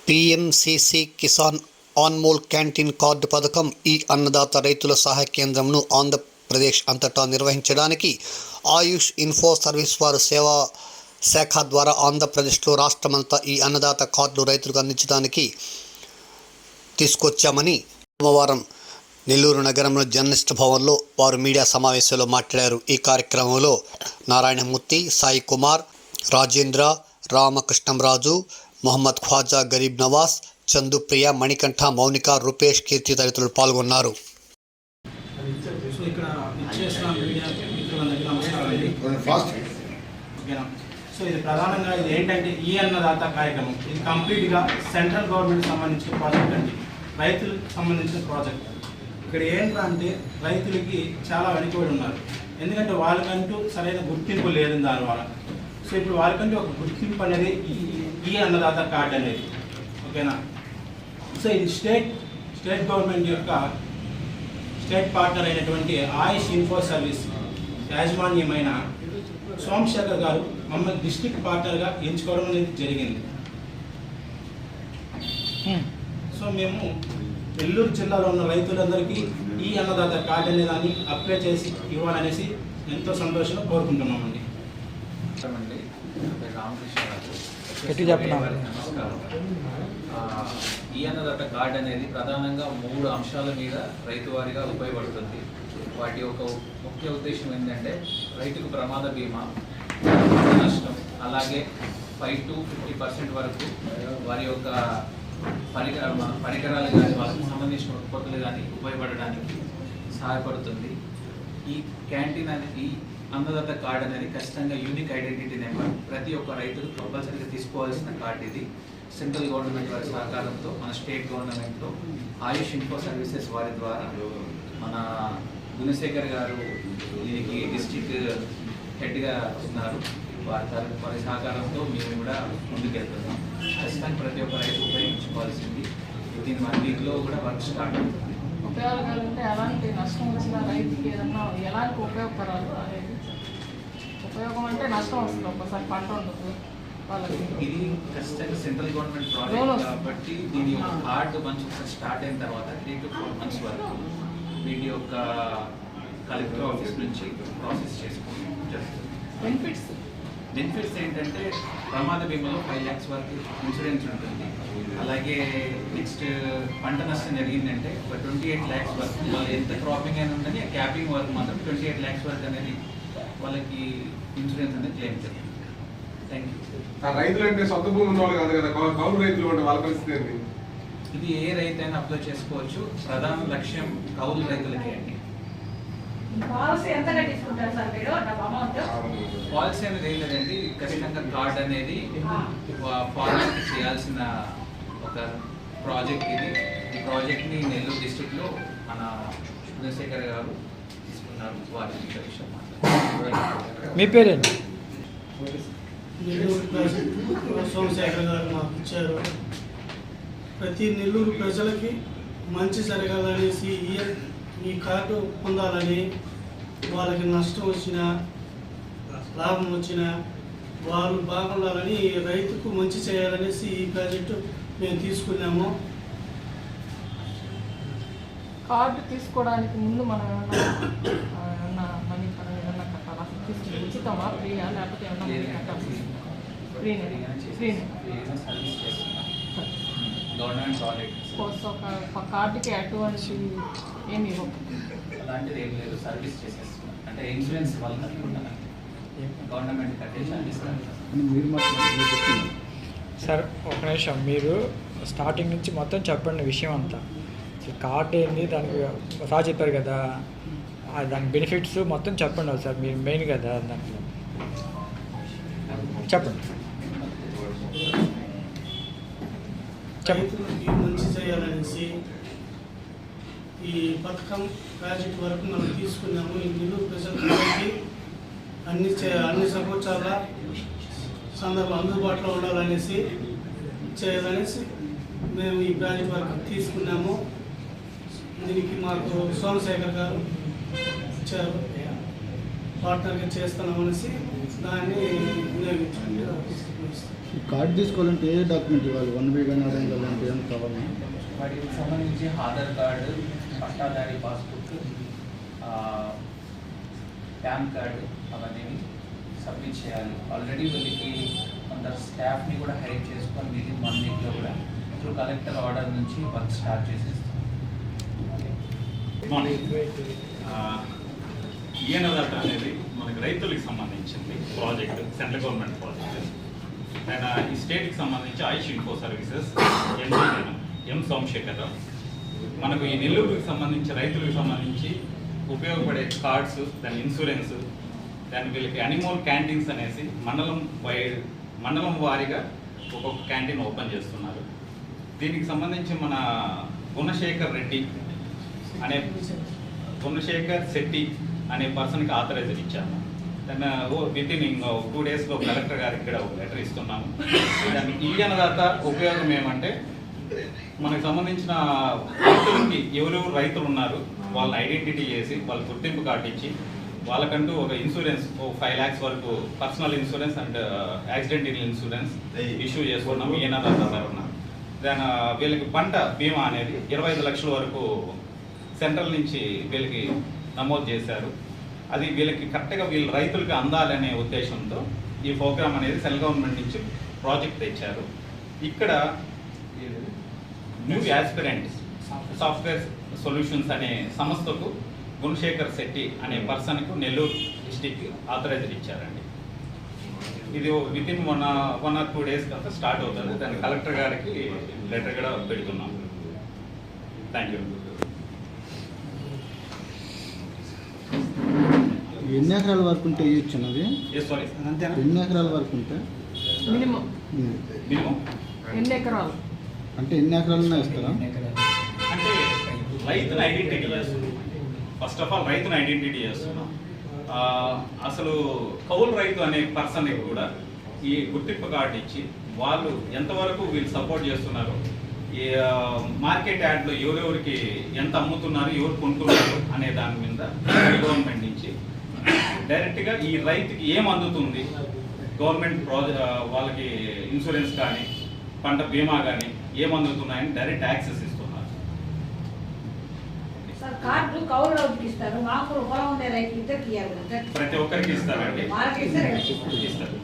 పీఎంసీసీ Kisan Anmol canteen card పథకం ఈ అన్నదాత రైతుల సహాయ కేంద్రంను ఆంధ్రప్రదేశ్ అంతటా నిర్వహించడానికి ఆయుష్ ఇన్ఫో సర్వీస్ వారు సేవా శాఖ ద్వారా ఆంధ్రప్రదేశ్లో రాష్ట్రమంతా ఈ అన్నదాత కార్డులు రైతులకు అందించడానికి తీసుకొచ్చామని సోమవారం నెల్లూరు నగరంలో జర్నలిస్ట్ భవన్లో వారు మీడియా సమావేశంలో మాట్లాడారు. ఈ కార్యక్రమంలో నారాయణమూర్తి, సాయి కుమార్, రాజేంద్ర, రామకృష్ణంరాజు, మొహమ్మద్ ఖ్వాజా, గరీబ్ నవాజ్, చందుప్రియ, మణికంఠ, మౌనిక, రూపేష్, కీర్తి తదితరులు పాల్గొన్నారు. సో ఇది ప్రధానంగా ఇది ఏంటంటే ఈ అన్నదాత కార్యక్రమం. ఇది కంప్లీట్గా సెంట్రల్ గవర్నమెంట్ సంబంధించిన ప్రాజెక్ట్ అండి, రైతులకు సంబంధించిన ప్రాజెక్ట్. ఇక్కడ ఏంటంటే రైతులకి చాలా వెనుకబడి ఉన్నారు, ఎందుకంటే వాళ్ళకంటూ సరైన గుర్తింపు లేదు దానివల్ల. సో ఇప్పుడు వాళ్ళకంటూ ఒక గుర్తింపు అనేది ఈ అన్నదాత కార్డు అనేది, ఓకేనా. సో ఇది స్టేట్ గవర్నమెంట్ యొక్క స్టేట్ పార్ట్నర్ అయినటువంటి ఆయుష్ ఇన్ఫో సర్వీస్ యాజమాన్యమైన సోమశేఖర్ గారు మమ్మల్ని డిస్ట్రిక్ట్ పార్ట్నర్గా ఎంచుకోవడం అనేది జరిగింది. సో మేము నెల్లూరు జిల్లాలో ఉన్న రైతులందరికీ ఈ అన్నదాత కార్డు అనే దాన్ని అప్లై చేసి ఇవ్వాలనేసి ఎంతో సంతోషంగా కోరుకుంటున్నామండి. నమస్కారం. ఈ అన్నదాత కార్డు అనేది ప్రధానంగా 3 అంశాల మీద రైతు వారిగా ఉపయోగపడుతుంది. వాటి యొక్క ముఖ్య ఉద్దేశం ఏంటంటే రైతుకు ప్రమాద బీమా, నష్టం, అలాగే 5 to 50% వరకు వారి యొక్క పరికరాలు కానీ వాళ్ళకి సంబంధించిన ఉత్పత్తులు కానీ ఉపయోగపడడానికి సహాయపడుతుంది. ఈ క్యాంటీన్ అనేది, ఈ అన్నదాత కార్డు అనేది ఖచ్చితంగా యూనిక్ ఐడెంటిటీ నెంబర్. ప్రతి ఒక్క రైతులు కంపల్సరీగా తీసుకోవాల్సిన కార్డు ఇది. సెంట్రల్ గవర్నమెంట్ వారి సహకారంతో, మన స్టేట్ గవర్నమెంట్లో ఆయుష్ ఇన్ఫో సర్వీసెస్ వారి ద్వారా మన గుణశేఖర్ గారు దీనికి డిస్ట్రిక్ట్ హెడ్గా ఉన్నారు. వారి సహకారంతో మేము కూడా ముందుకెళ్తున్నాం. ఖచ్చితంగా ప్రతి ఒక్క రైతు ఉపయోగించుకోవాల్సింది. దీని 1 వీక్లో కూడా వర్క్ స్టార్ట్ అవుతుంది. ఉపయోగాలు అంటే ఎలాంటి నష్టం వచ్చిన రైతుకి ఏదన్నా ఎలాంటి ఉపయోగపడాలి అనేది. ఉపయోగం అంటే నష్టం వస్తుంది, ఒక్కసారి పంట ఉండదు వాళ్ళకి. ఇది ఖచ్చితంగా సెంట్రల్ గవర్నమెంట్ ప్రాజెక్ట్ కాబట్టి దీని యొక్క కార్డు మంచి స్టార్ట్ అయిన తర్వాత 3 to 4 months వరకు వీటి యొక్క కలెక్టర్ ఆఫీస్ నుంచి ప్రాసెస్ చేసుకోవడం జరుగుతుంది. బెనిఫిట్స్ ఏంటంటే ప్రమాద బీమాలో 5 lakhs వరకు ఇన్సూరెన్స్ ఉంటుంది. అలాగే నెక్స్ట్ పంట నష్టం జరిగిందంటే ఒక 28 lakhs వరకు, వాళ్ళు ఎంత క్రాపింగ్ అయినా ఉండని ఆ క్యాపింగ్ వరకు మాత్రం 28 lakhs వరకు అనేది వాళ్ళకి ఇన్సూరెన్స్ అనేది క్లెయిమ్ చేస్తుంది. Thank you. రైతులు అంటే సొంత భూమి ఉన్నవాళ్ళు కాదు కదా, కౌలు రైతులు అంటే వాళ్ళ పరిస్థితి ఏంటి? ఇది ఏ రైతు అయినా అప్లై చేసుకోవచ్చు. ప్రధాన లక్ష్యం కౌలు రైతులకే అండి. పాలసీ అనేది ఏం లేదండి, ఖచ్చితంగా కార్డ్ అనేది ఫార్మర్కి చేయాల్సిన ఒక ప్రాజెక్ట్ ఇది. ఈ ప్రాజెక్ట్ని నెల్లూరు డిస్ట్రిక్ట్లో మన గుణశేఖర్ గారు తీసుకున్నారు. వారి విషయం మాట్లాడారు. మీ పేరేంటి? నెల్లూరు ప్రాజెక్టు సోమశేఖర్ గారు మాకు ఇచ్చారు. ప్రతి నెల్లూరు ప్రజలకి మంచి జరగాలనేసి ఈ కార్డు పొందాలని, వాళ్ళకి నష్టం వచ్చినా లాభం వచ్చినా వాళ్ళు బాగుండాలని, రైతుకు మంచి చేయాలనేసి ఈ ప్రాజెక్టు మేము తీసుకున్నాము. కార్డు తీసుకోవడానికి ముందు మనం ఏమన్నా మనీ ఏమన్నా కట్టాలా? ఉచితమా, ఫ్రీయా, లేకపోతే ఏమన్నా మనీ కట్టాలి? Government project. ఒక కార్డుకి అటువంటి ఏమి ఇవ్వదు, అలాంటిది ఏం లేదు, సర్వీస్ చేసేస్తున్నాం. అంటే ఇన్సూరెన్స్ వాళ్ళు కట్టుకుంటాను, గవర్నమెంట్ కట్టేసి అందిస్తారు. సార్ ఒక నిమిషం, మీరు స్టార్టింగ్ నుంచి మొత్తం చెప్పండి విషయం అంతా. కార్డు ఏంది, దానికి సార్ చెప్పారు కదా, దాని బెనిఫిట్స్ మొత్తం చెప్పండి సార్. మీరు మెయిన్ కదా దాంట్లో చెప్పండి. రైతులకి మంచి చేయాలనేసి ఈ పథకం ప్రాజెక్ట్ వరకు మనం తీసుకున్నాము. ఈ నెల్లూరు ప్రజలకి అన్ని సపోర్చాల సందర్భం అందుబాటులో ఉండాలనేసి చేయాలనేసి మేము ఈ ప్రాజెక్ట్ వరకు తీసుకున్నాము. దీనికి మాకు సోమశేఖర్ గారు ఇచ్చారు, పార్ట్నర్గా చేస్తున్నామనేసి దాన్ని వినియోగించండి. ఈ కార్డు తీసుకోవాలంటే ఏ డాక్యుమెంట్ ఇవ్వాలి? 1B కానీ ఆధార్ లాంటి ఏమైనా కావాలా? వాటికి సంబంధించి ఆధార్ కార్డు, పట్టాదారి పాస్బుక్, పాన్ కార్డు అవన్నీ సబ్మిట్ చేయాలి. ఆల్రెడీ వీళ్ళకి కొంత స్టాఫ్ని కూడా హైర్ చేసుకొని విదిన్ 1 వీక్లో కూడా త్రూ కలెక్టర్ ఆర్డర్ నుంచి వర్క్ స్టార్ట్ చేసేస్తాం. ఈయనదాత అనేది మనకి రైతులకు సంబంధించింది ప్రాజెక్ట్, సెంట్రల్ గవర్నమెంట్ ప్రాజెక్ట్. ఆయన ఈ స్టేట్కి సంబంధించి ఆయుష్ ఇన్ఫో సర్వీసెస్ ఎం సోమశేఖరరావు మనకు ఈ నెల్లూరుకి సంబంధించి రైతులకు సంబంధించి ఉపయోగపడే కార్డ్స్, దాని ఇన్సూరెన్స్, దాని వీళ్ళకి అనిమల్ క్యాంటీన్స్ అనేసి మండలం వారీగా ఒక్కొక్క క్యాంటీన్ ఓపెన్ చేస్తున్నారు. దీనికి సంబంధించి మన గుణశేఖర్ శెట్టి అనే పర్సన్కి ఆథరైజర్ ఇచ్చాము. దాన్ని వితిన్ 2 డేస్లో కలెక్టర్ గారికి ఇక్కడ ఒక లెటర్ ఇస్తున్నాము. దానికి ఈ అన్నదాత ఉపయోగం ఏమంటే మనకు సంబంధించిన రైతులకి ఎవరెవరు రైతులు ఉన్నారు వాళ్ళని ఐడెంటిటీ చేసి వాళ్ళ గుర్తింపు కార్డు ఇచ్చి వాళ్ళకంటూ ఒక ఇన్సూరెన్స్ 5 lakhs వరకు personal insurance and accidental insurance issue చేసుకున్నాము ఈ అన్నదాత తరఫున. దాని వీళ్ళకి పంట బీమా అనేది 25 లక్షల వరకు సెంట్రల్ నుంచి వీళ్ళకి నమోదు చేశారు. అది వీళ్ళకి కరెక్ట్గా వీళ్ళ రైతులకి అందాలనే ఉద్దేశంతో ఈ ప్రోగ్రామ్ అనేది సెంట్రల్ గవర్నమెంట్ నుంచి ప్రాజెక్ట్ తెచ్చారు. ఇక్కడ న్యూ యాస్పిరెంట్స్ సాఫ్ట్వేర్ సొల్యూషన్స్ అనే సంస్థకు గుణశేఖర్ శెట్టి అనే పర్సన్కు నెల్లూరు డిస్టిక్ ఆథరైజర్ ఇచ్చారండి. ఇది వితిన్ 1 or 2 days తర్వాత స్టార్ట్ అవుతుంది. దాన్ని కలెక్టర్ గారికి లెటర్ కూడా పెడుతున్నాం. Thank you. ఎన్ని ఎకరాల వరకు ఉంటే ఇవ్వచ్చు అన్నది? సారీ, ఎన్ని ఎకరాల వరకు ఉంటే మినిమం మినిమం ఎన్ని ఎకరాలు అంటే ఎన్ని ఎకరాలన్నా ఇస్తారా? అంటే రైతుని ఐడెంటిటీ చేస్తున్నాం. ఫస్ట్ ఆఫ్ ఆల్ రైతుని ఐడెంటిటీ చేస్తున్నాం. అసలు కౌలు రైతు అనే పర్సన్కి కూడా ఈ గుర్తింపు కార్డు ఇచ్చి వాళ్ళు ఎంతవరకు వీళ్ళు సపోర్ట్ చేస్తున్నారు, ఈ మార్కెట్ యాడ్లో ఎవరెవరికి ఎంత అమ్ముతున్నారు, ఎవరు కొంటున్నారు అనే దాని మీద గవర్నమెంట్ నుంచి డైరెక్ట్గా ఈ రైతుకి ఏం అందుతుంది, గవర్నమెంట్ వాళ్ళకి ఇన్సూరెన్స్ కానీ పంట బీమా కానీ ఏం అందుతున్నాయని డైరెక్ట్ యాక్సెస్ ఇస్తున్నారు. సార్ కార్డు కౌలు రైతుకి ఇస్తారు, మాకు పొలం ఉండే రైతులు ఇద్దరికి ఇవ్వాలి కదా? ప్రతి ఒక్కరికి ఇస్తారండి, వాళ్ళకి ఇస్తారు. ఇస్తారు.